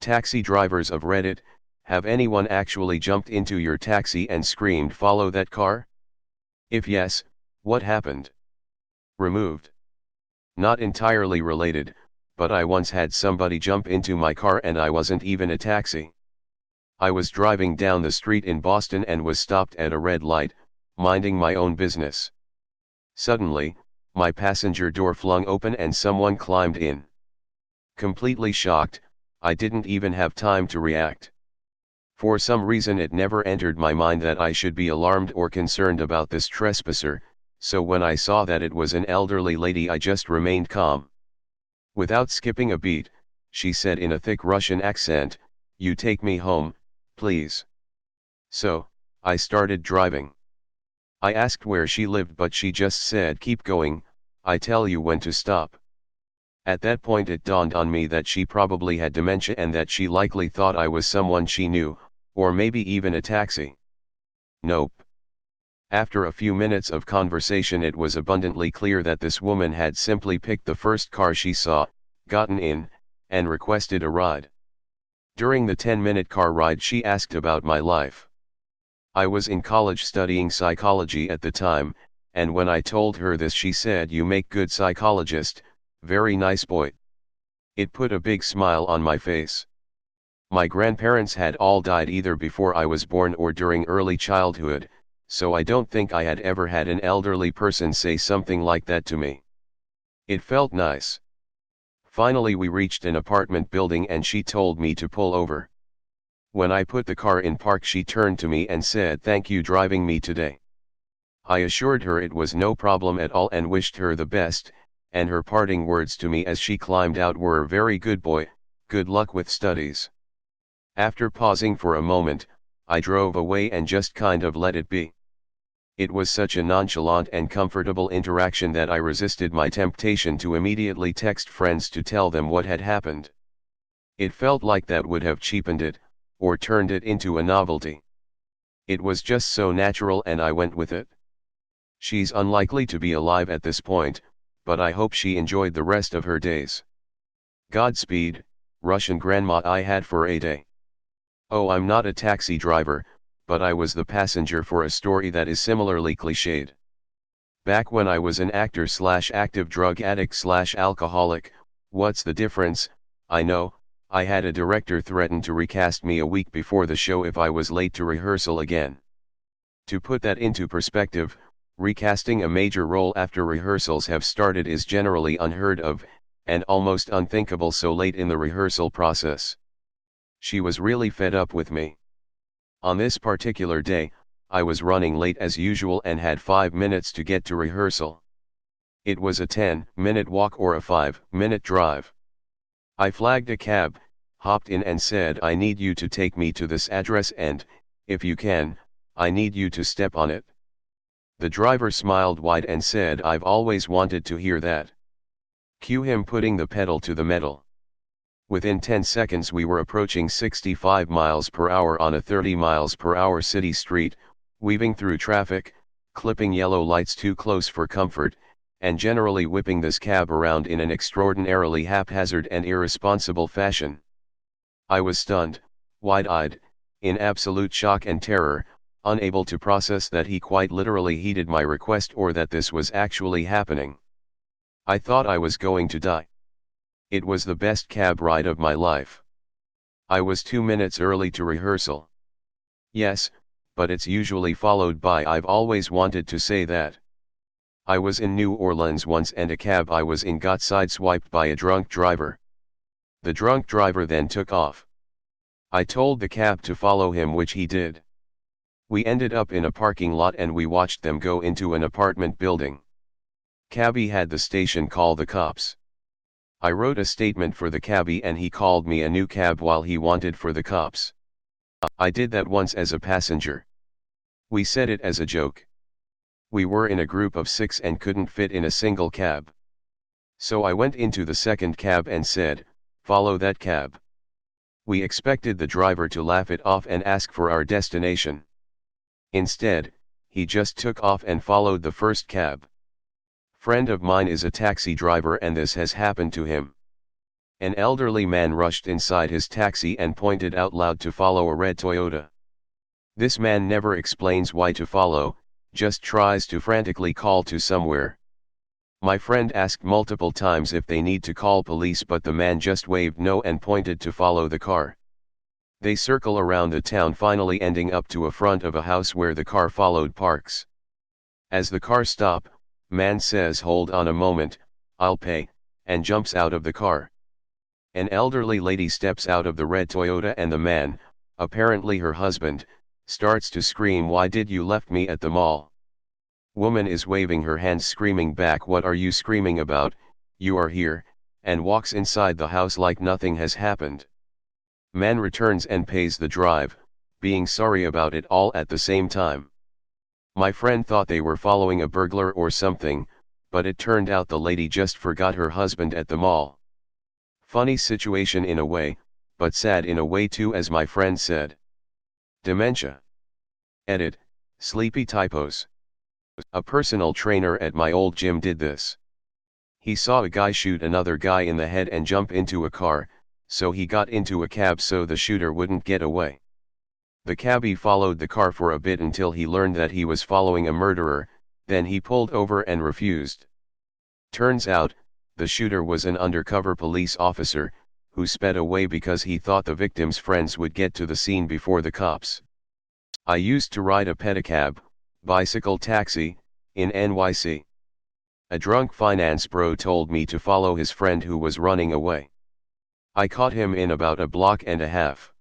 Taxi drivers of Reddit, have anyone actually jumped into your taxi and screamed follow that car? If yes, what happened? Removed. Not entirely related, but I once had somebody jump into my car and I wasn't even a taxi. I was driving down the street in Boston and was stopped at a red light, minding my own business. Suddenly, my passenger door flung open and someone climbed in. Completely shocked, I didn't even have time to react. For some reason it never entered my mind that I should be alarmed or concerned about this trespasser, so when I saw that it was an elderly lady I just remained calm. Without skipping a beat, she said in a thick Russian accent, "You take me home, please." So, I started driving. I asked where she lived but she just said keep going, I tell you when to stop. At that point it dawned on me that she probably had dementia and that she likely thought I was someone she knew, or maybe even a taxi. Nope. After a few minutes of conversation it was abundantly clear that this woman had simply picked the first car she saw, gotten in, and requested a ride. During the 10-minute car ride she asked about my life. I was in college studying psychology at the time, and when I told her this she said you make good psychologist, very nice boy. It put a big smile on my face. My grandparents had all died either before I was born or during early childhood, so I don't think I had ever had an elderly person say something like that to me. It felt nice. Finally we reached an apartment building and she told me to pull over. When I put the car in park she turned to me and said thank you driving me today. I assured her it was no problem at all and wished her the best, and her parting words to me as she climbed out were very good boy, good luck with studies. After pausing for a moment, I drove away and just kind of let it be. It was such a nonchalant and comfortable interaction that I resisted my temptation to immediately text friends to tell them what had happened. It felt like that would have cheapened it, or turned it into a novelty. It was just so natural and I went with it. She's unlikely to be alive at this point, but I hope she enjoyed the rest of her days. Godspeed, Russian grandma I had for a day. Oh, I'm not a taxi driver, but I was the passenger for a story that is similarly cliched. Back when I was an actor/active drug addict/alcoholic, what's the difference? I know, I had a director threaten to recast me a week before the show if I was late to rehearsal again. To put that into perspective, recasting a major role after rehearsals have started is generally unheard of, and almost unthinkable so late in the rehearsal process. She was really fed up with me. On this particular day, I was running late as usual and had 5 minutes to get to rehearsal. It was a 10-minute walk or a 5-minute drive. I flagged a cab, hopped in and said I need you to take me to this address and, if you can, I need you to step on it. The driver smiled wide and said I've always wanted to hear that. Cue him putting the pedal to the metal. Within 10 seconds we were approaching 65 miles per hour on a 30 miles per hour city street, weaving through traffic, clipping yellow lights too close for comfort, and generally whipping this cab around in an extraordinarily haphazard and irresponsible fashion. I was stunned, wide-eyed, in absolute shock and terror, unable to process that he quite literally heeded my request or that this was actually happening. I thought I was going to die. It was the best cab ride of my life. I was 2 minutes early to rehearsal. Yes, but it's usually followed by I've always wanted to say that. I was in New Orleans once and a cab I was in got sideswiped by a drunk driver. The drunk driver then took off. I told the cab to follow him, which he did. We ended up in a parking lot and we watched them go into an apartment building. Cabbie had the station call the cops. I wrote a statement for the cabbie and he called me a new cab while he wanted for the cops. I did that once as a passenger. We said it as a joke. We were in a group of 6 and couldn't fit in a single cab. So I went into the second cab and said, "Follow that cab." We expected the driver to laugh it off and ask for our destination. Instead, he just took off and followed the first cab. Friend of mine is a taxi driver and this has happened to him. An elderly man rushed inside his taxi and pointed out loud to follow a red Toyota. This man never explains why to follow, just tries to frantically call to somewhere. My friend asked multiple times if they need to call police, but the man just waved no and pointed to follow the car. They circle around the town, finally ending up to a front of a house where the car followed parks. As the car stop, man says, "Hold on a moment, I'll pay," and jumps out of the car. An elderly lady steps out of the red Toyota and the man, apparently her husband, starts to scream, "Why did you left me at the mall?" Woman is waving her hands screaming back, "What are you screaming about, you are here," and walks inside the house like nothing has happened. Man returns and pays the drive, being sorry about it all at the same time. My friend thought they were following a burglar or something, but it turned out the lady just forgot her husband at the mall. Funny situation in a way, but sad in a way too, as my friend said. Dementia. Edit, sleepy typos. A personal trainer at my old gym did this. He saw a guy shoot another guy in the head and jump into a car, so he got into a cab so the shooter wouldn't get away. The cabbie followed the car for a bit until he learned that he was following a murderer, then he pulled over and refused. Turns out, the shooter was an undercover police officer, who sped away because he thought the victim's friends would get to the scene before the cops. I used to ride a pedicab, bicycle taxi, in NYC. A drunk finance bro told me to follow his friend who was running away. I caught him in about a block and a half.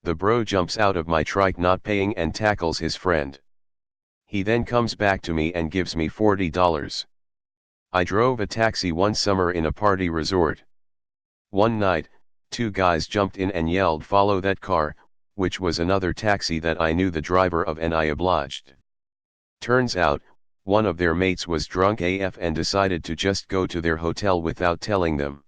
The bro jumps out of my trike not paying and tackles his friend. He then comes back to me and gives me $40. I drove a taxi one summer in a party resort. One night, two guys jumped in and yelled, "Follow that car," which was another taxi that I knew the driver of, and I obliged. Turns out, one of their mates was drunk AF and decided to just go to their hotel without telling them.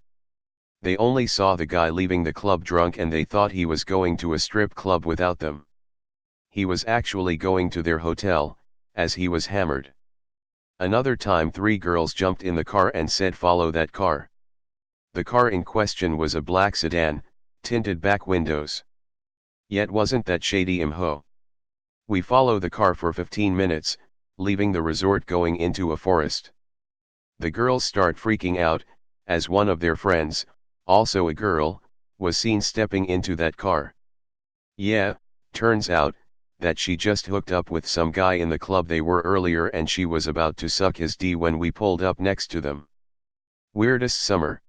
They only saw the guy leaving the club drunk and they thought he was going to a strip club without them. He was actually going to their hotel, as he was hammered. Another time, three girls jumped in the car and said, "Follow that car." The car in question was a black sedan, tinted back windows. Yet wasn't that shady imho. We follow the car for 15 minutes, leaving the resort going into a forest. The girls start freaking out, as one of their friends, also a girl, was seen stepping into that car. Yeah, turns out, that she just hooked up with some guy in the club they were earlier and she was about to suck his D when we pulled up next to them. Weirdest summer.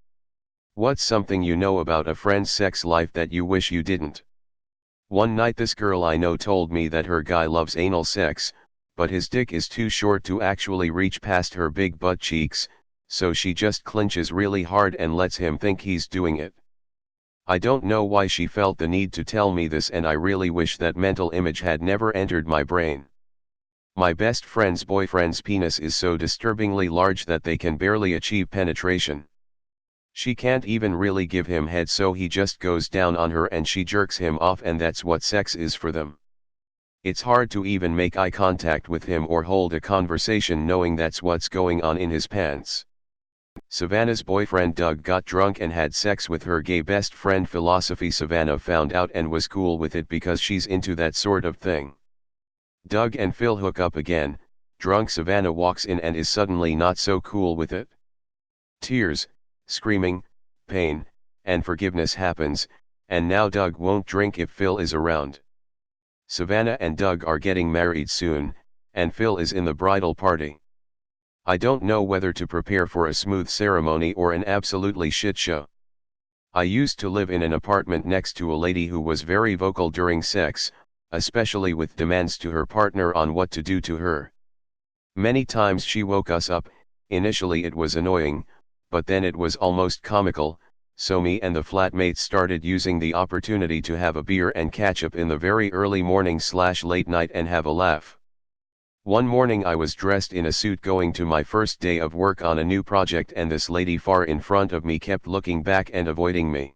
What's something you know about a friend's sex life that you wish you didn't? One night this girl I know told me that her guy loves anal sex, but his dick is too short to actually reach past her big butt cheeks, so she just clenches really hard and lets him think he's doing it. I don't know why she felt the need to tell me this, and I really wish that mental image had never entered my brain. My best friend's boyfriend's penis is so disturbingly large that they can barely achieve penetration. She can't even really give him head, so he just goes down on her and she jerks him off, and that's what sex is for them. It's hard to even make eye contact with him or hold a conversation knowing that's what's going on in his pants. Savannah's boyfriend Doug got drunk and had sex with her gay best friend Philosophy. Savannah found out and was cool with it because she's into that sort of thing. Doug and Phil hook up again. Drunk Savannah walks in and is suddenly not so cool with it. Tears, screaming, pain, and forgiveness happens, and now Doug won't drink if Phil is around. Savannah and Doug are getting married soon, and Phil is in the bridal party. I don't know whether to prepare for a smooth ceremony or an absolutely shit show. I used to live in an apartment next to a lady who was very vocal during sex, especially with demands to her partner on what to do to her. Many times she woke us up. Initially it was annoying, but then it was almost comical, so me and the flatmates started using the opportunity to have a beer and catch up in the very early morning/late night and have a laugh. One morning I was dressed in a suit going to my first day of work on a new project, and this lady far in front of me kept looking back and avoiding me.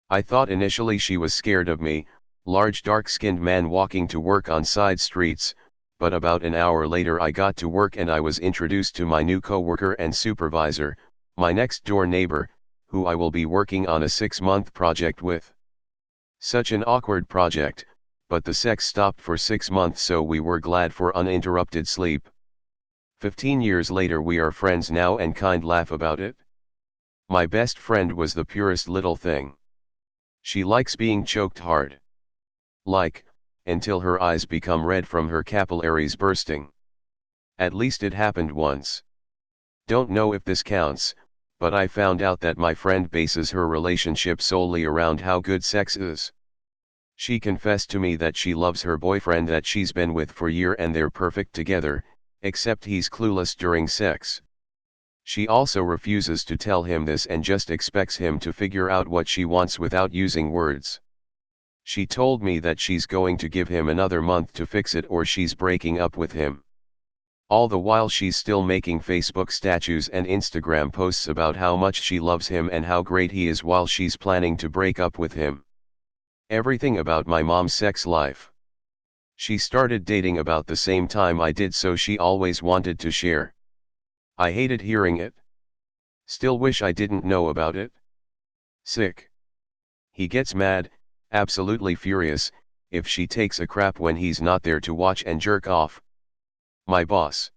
I thought initially she was scared of me, large dark-skinned man walking to work on side streets, but about an hour later I got to work and I was introduced to my new coworker and supervisor, my next door neighbor, who I will be working on a 6-month project with. Such an awkward project, but the sex stopped for 6 months, so we were glad for uninterrupted sleep. 15 years later we are friends now and kind laugh about it. My best friend was the purest little thing. She likes being choked hard. Until her eyes become red from her capillaries bursting. At least it happened once. Don't know if this counts, but I found out that my friend bases her relationship solely around how good sex is. She confessed to me that she loves her boyfriend that she's been with for a year and they're perfect together, except he's clueless during sex. She also refuses to tell him this and just expects him to figure out what she wants without using words. She told me that she's going to give him another month to fix it or she's breaking up with him. All the while she's still making Facebook statues and Instagram posts about how much she loves him and how great he is while she's planning to break up with him. Everything about my mom's sex life. She started dating about the same time I did, so she always wanted to share. I hated hearing it. Still wish I didn't know about it. Sick. He gets mad, absolutely furious, if she takes a crap when he's not there to watch and jerk off. My boss.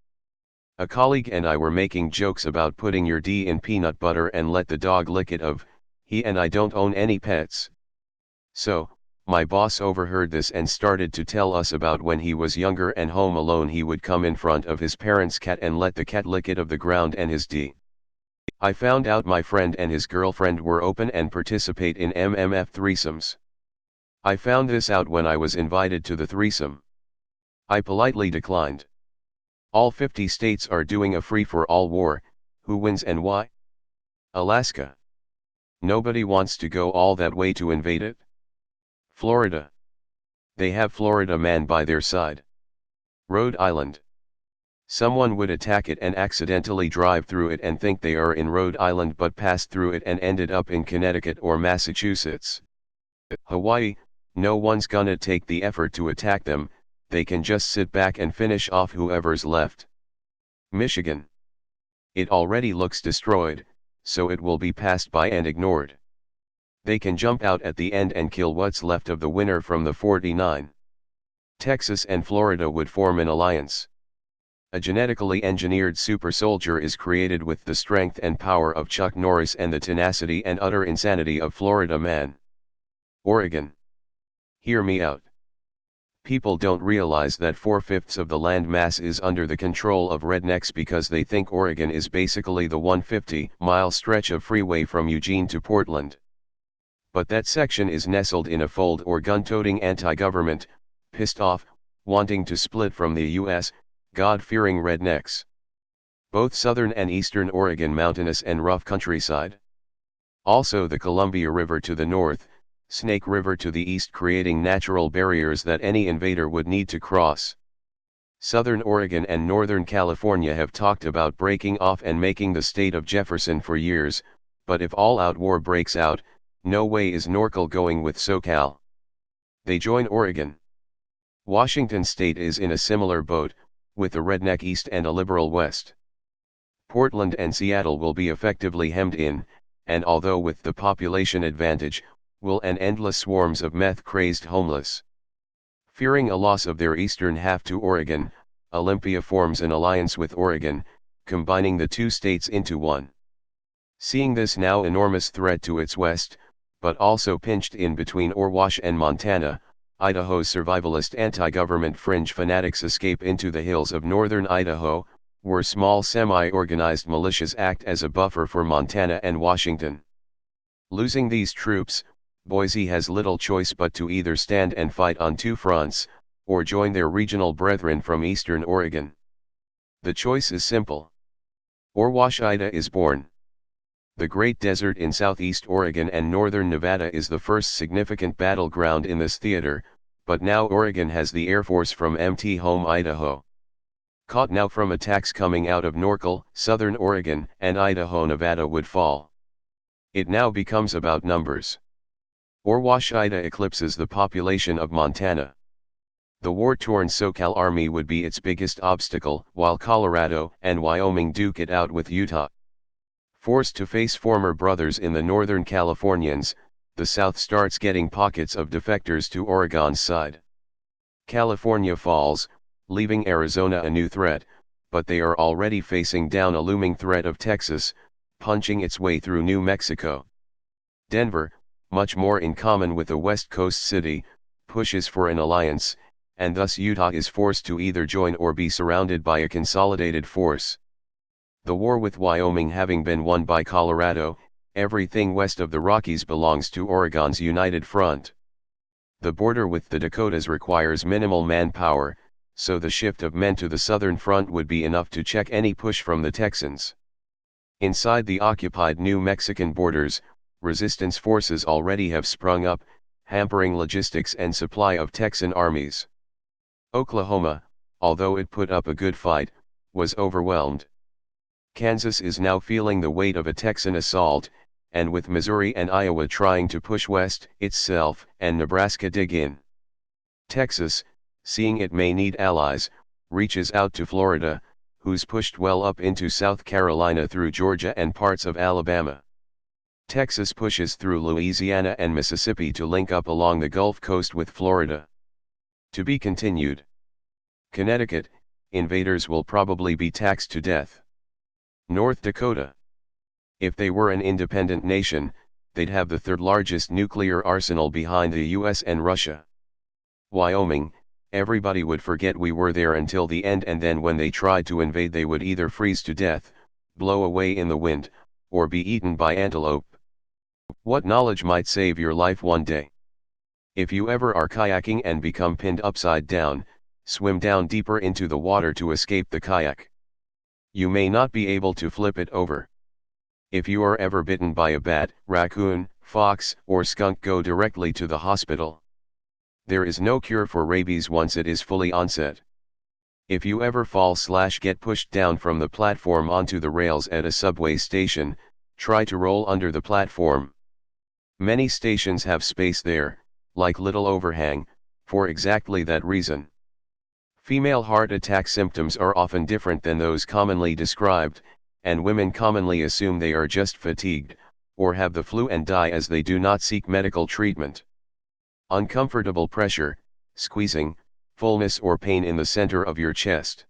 A colleague and I were making jokes about putting your D in peanut butter and let the dog lick it. He and I don't own any pets. So, my boss overheard this and started to tell us about when he was younger and home alone he would come in front of his parents' cat and let the cat lick it of the ground and his D. I found out my friend and his girlfriend were open and participate in MMF threesomes. I found this out when I was invited to the threesome. I politely declined. All 50 states are doing a free-for-all war. Who wins and why? Alaska. Nobody wants to go all that way to invade it. Florida. They have Florida man by their side. Rhode Island. Someone would attack it and accidentally drive through it and think they are in Rhode Island but passed through it and ended up in Connecticut or Massachusetts. Hawaii, no one's gonna take the effort to attack them, they can just sit back and finish off whoever's left. Michigan. It already looks destroyed, so it will be passed by and ignored. They can jump out at the end and kill what's left of the winner from the 49. Texas and Florida would form an alliance. A genetically engineered super soldier is created with the strength and power of Chuck Norris and the tenacity and utter insanity of Florida man. Oregon. Hear me out. People don't realize that 4/5 of the land mass is under the control of rednecks because they think Oregon is basically the 150-mile stretch of freeway from Eugene to Portland. But that section is nestled in a fold or gun-toting anti-government, pissed off, wanting to split from the U.S., God-fearing rednecks. Both southern and eastern Oregon mountainous and rough countryside. Also the Columbia River to the north, Snake River to the east, creating natural barriers that any invader would need to cross. Southern Oregon and Northern California have talked about breaking off and making the state of Jefferson for years, but if all-out war breaks out, no way is Norcal going with SoCal. They join Oregon. Washington state is in a similar boat, with a redneck east and a liberal west. Portland and Seattle will be effectively hemmed in, and although with the population advantage, will end endless swarms of meth-crazed homeless. Fearing a loss of their eastern half to Oregon, Olympia forms an alliance with Oregon, combining the two states into one. Seeing this now enormous threat to its west, but also pinched in between Orwash and Montana, Idaho's survivalist anti-government fringe fanatics escape into the hills of northern Idaho, where small semi-organized militias act as a buffer for Montana and Washington. Losing these troops, Boise has little choice but to either stand and fight on two fronts, or join their regional brethren from eastern Oregon. The choice is simple. Orwash, Ida is born. The Great Desert in southeast Oregon and northern Nevada is the first significant battleground in this theater, but now Oregon has the Air Force from empty home Idaho. Caught now from attacks coming out of Norcal, southern Oregon, and Idaho, Nevada would fall. It now becomes about numbers. Orwash, Ida eclipses the population of Montana. The war-torn SoCal Army would be its biggest obstacle, while Colorado and Wyoming duke it out with Utah. Forced to face former brothers in the Northern Californians, the South starts getting pockets of defectors to Oregon's side. California falls, leaving Arizona a new threat, but they are already facing down a looming threat of Texas, punching its way through New Mexico. Denver, much more in common with a West Coast city, pushes for an alliance, and thus Utah is forced to either join or be surrounded by a consolidated force. The war with Wyoming having been won by Colorado, everything west of the Rockies belongs to Oregon's United Front. The border with the Dakotas requires minimal manpower, so the shift of men to the southern front would be enough to check any push from the Texans. Inside the occupied New Mexican borders, resistance forces already have sprung up, hampering logistics and supply of Texan armies. Oklahoma, although it put up a good fight, was overwhelmed. Kansas is now feeling the weight of a Texan assault, and with Missouri and Iowa trying to push west itself and Nebraska dig in. Texas, seeing it may need allies, reaches out to Florida, who's pushed well up into South Carolina through Georgia and parts of Alabama. Texas pushes through Louisiana and Mississippi to link up along the Gulf Coast with Florida. To be continued. Connecticut, invaders will probably be taxed to death. North Dakota. If they were an independent nation, they'd have the third largest nuclear arsenal behind the US and Russia. Wyoming, everybody would forget we were there until the end, and then when they tried to invade they would either freeze to death, blow away in the wind, or be eaten by antelope. What knowledge might save your life one day? If you ever are kayaking and become pinned upside down, swim down deeper into the water to escape the kayak. You may not be able to flip it over. If you are ever bitten by a bat, raccoon, fox, or skunk, go directly to the hospital. There is no cure for rabies once it is fully onset. If you ever fall/get pushed down from the platform onto the rails at a subway station, try to roll under the platform. Many stations have space there, like little overhang, for exactly that reason. Female heart attack symptoms are often different than those commonly described, and women commonly assume they are just fatigued, or have the flu and die as they do not seek medical treatment. Uncomfortable pressure, squeezing, fullness or pain in the center of your chest.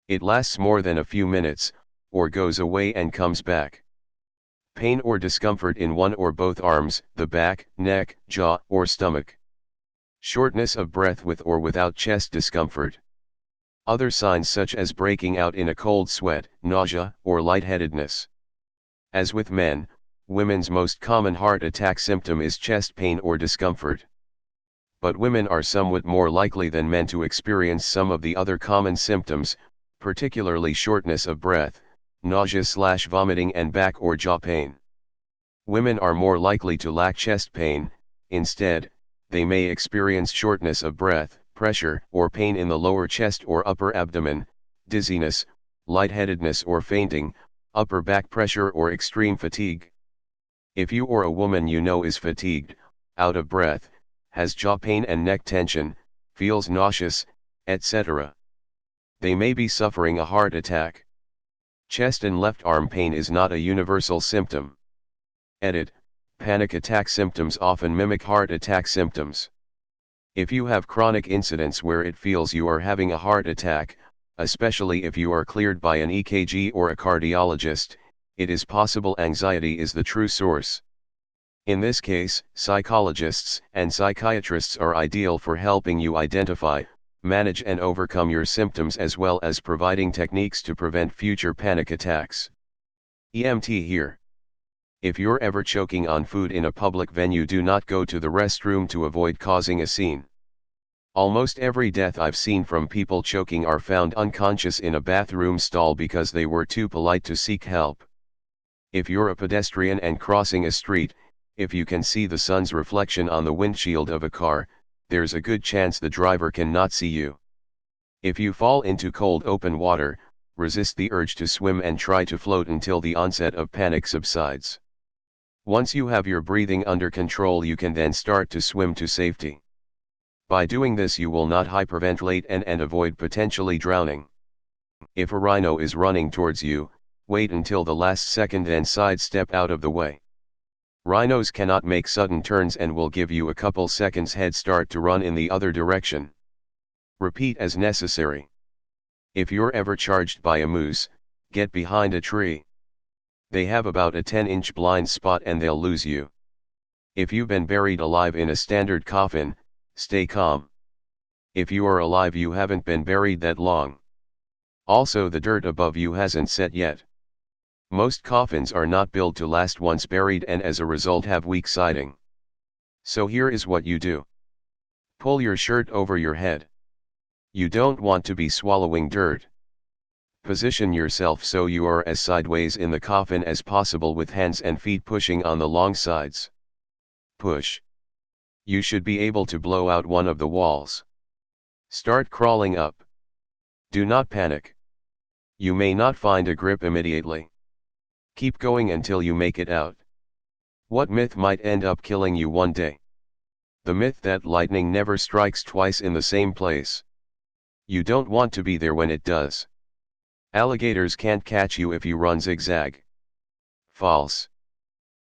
It lasts more than a few minutes, or goes away and comes back. Pain or discomfort in one or both arms, the back, neck, jaw, or stomach. Shortness of breath with or without chest discomfort. Other signs such as breaking out in a cold sweat, nausea, or lightheadedness. As with men, women's most common heart attack symptom is chest pain or discomfort. But women are somewhat more likely than men to experience some of the other common symptoms, particularly shortness of breath, nausea/vomiting, and back or jaw pain. Women are more likely to lack chest pain. Instead, they may experience shortness of breath, pressure or pain in the lower chest or upper abdomen, dizziness, lightheadedness or fainting, upper back pressure or extreme fatigue. If you or a woman you know is fatigued, out of breath, has jaw pain and neck tension, feels nauseous, etc., they may be suffering a heart attack. Chest and left arm pain is not a universal symptom. Edit. Panic attack symptoms often mimic heart attack symptoms. If you have chronic incidents where it feels you are having a heart attack, especially if you are cleared by an EKG or a cardiologist, it is possible anxiety is the true source. In this case, psychologists and psychiatrists are ideal for helping you identify, manage and overcome your symptoms, as well as providing techniques to prevent future panic attacks. EMT here. If you're ever choking on food in a public venue, do not go to the restroom to avoid causing a scene. Almost every death I've seen from people choking are found unconscious in a bathroom stall because they were too polite to seek help. If you're a pedestrian and crossing a street, if you can see the sun's reflection on the windshield of a car, there's a good chance the driver cannot see you. If you fall into cold open water, resist the urge to swim and try to float until the onset of panic subsides. Once you have your breathing under control, you can then start to swim to safety. By doing this, you will not hyperventilate and avoid potentially drowning. If a rhino is running towards you, wait until the last second and sidestep out of the way. Rhinos cannot make sudden turns and will give you a couple seconds head start to run in the other direction. Repeat as necessary. If you're ever charged by a moose, get behind a tree. They have about a 10-inch blind spot and they'll lose you. If you've been buried alive in a standard coffin, stay calm. If you are alive, you haven't been buried that long. Also, the dirt above you hasn't set yet. Most coffins are not built to last once buried and as a result have weak siding. So here is what you do. Pull your shirt over your head. You don't want to be swallowing dirt. Position yourself so you are as sideways in the coffin as possible with hands and feet pushing on the long sides. Push. You should be able to blow out one of the walls. Start crawling up. Do not panic. You may not find a grip immediately. Keep going until you make it out. What myth might end up killing you one day? The myth that lightning never strikes twice in the same place. You don't want to be there when it does. Alligators can't catch you if you run zigzag. False.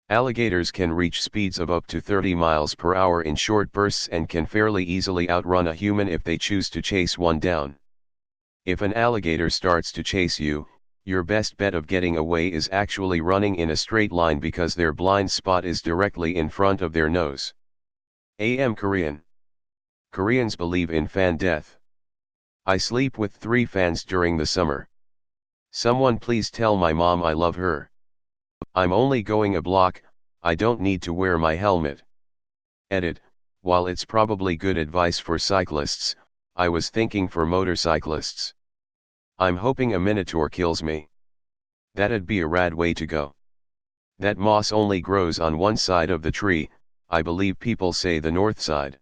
Alligators can reach speeds of up to 30 miles per hour in short bursts and can fairly easily outrun a human if they choose to chase one down. If an alligator starts to chase you, your best bet of getting away is actually running in a straight line because their blind spot is directly in front of their nose. Korean. Koreans believe in fan death. I sleep with 3 fans during the summer. Someone please tell my mom I love her. I'm only going a block, I don't need to wear my helmet. Edit, while it's probably good advice for cyclists, I was thinking for motorcyclists. I'm hoping a minotaur kills me. That'd be a rad way to go. That moss only grows on one side of the tree, I believe people say the north side.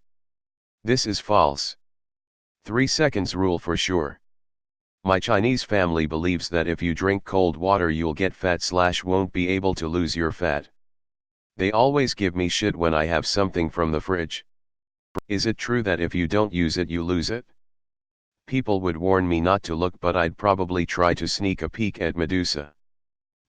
This is false. 3 seconds rule for sure. My Chinese family believes that if you drink cold water you'll get fat / won't be able to lose your fat. They always give me shit when I have something from the fridge. Is it true that if you don't use it you lose it? People would warn me not to look, but I'd probably try to sneak a peek at Medusa.